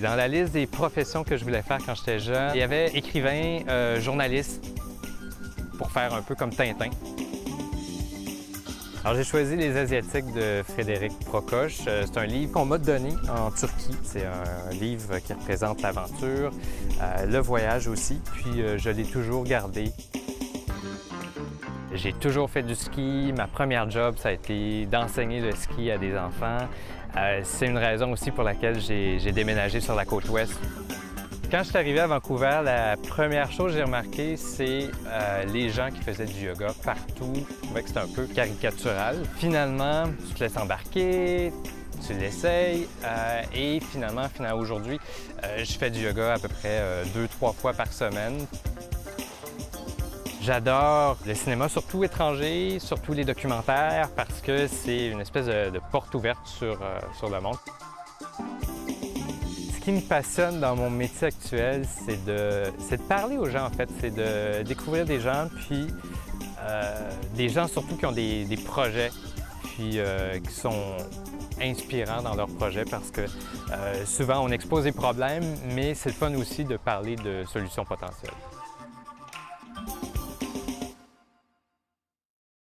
Dans la liste des professions que je voulais faire quand j'étais jeune, il y avait écrivain, journaliste, pour faire un peu comme Tintin. Alors j'ai choisi Les Asiatiques de Frédéric Prokosch. C'est un livre qu'on m'a donné en Turquie. C'est un livre qui représente l'aventure, le voyage aussi, puis je l'ai toujours gardé. J'ai toujours fait du ski. Ma première job, ça a été d'enseigner le ski à des enfants. C'est une raison aussi pour laquelle j'ai déménagé sur la côte ouest. Quand je suis arrivé à Vancouver, la première chose que j'ai remarqué, c'est les gens qui faisaient du yoga partout. Je trouvais que c'était un peu caricatural. Finalement, tu te laisses embarquer, tu l'essayes et finalement aujourd'hui, je fais du yoga à peu près 2-3 fois par semaine. J'adore le cinéma, surtout étranger, surtout les documentaires, parce que c'est une espèce de porte ouverte sur le monde. Ce qui me passionne dans mon métier actuel, c'est de parler aux gens, en fait. C'est de découvrir des gens, puis des gens surtout qui ont des projets, puis qui sont inspirants dans leurs projets, parce que souvent on expose des problèmes, mais c'est le fun aussi de parler de solutions potentielles.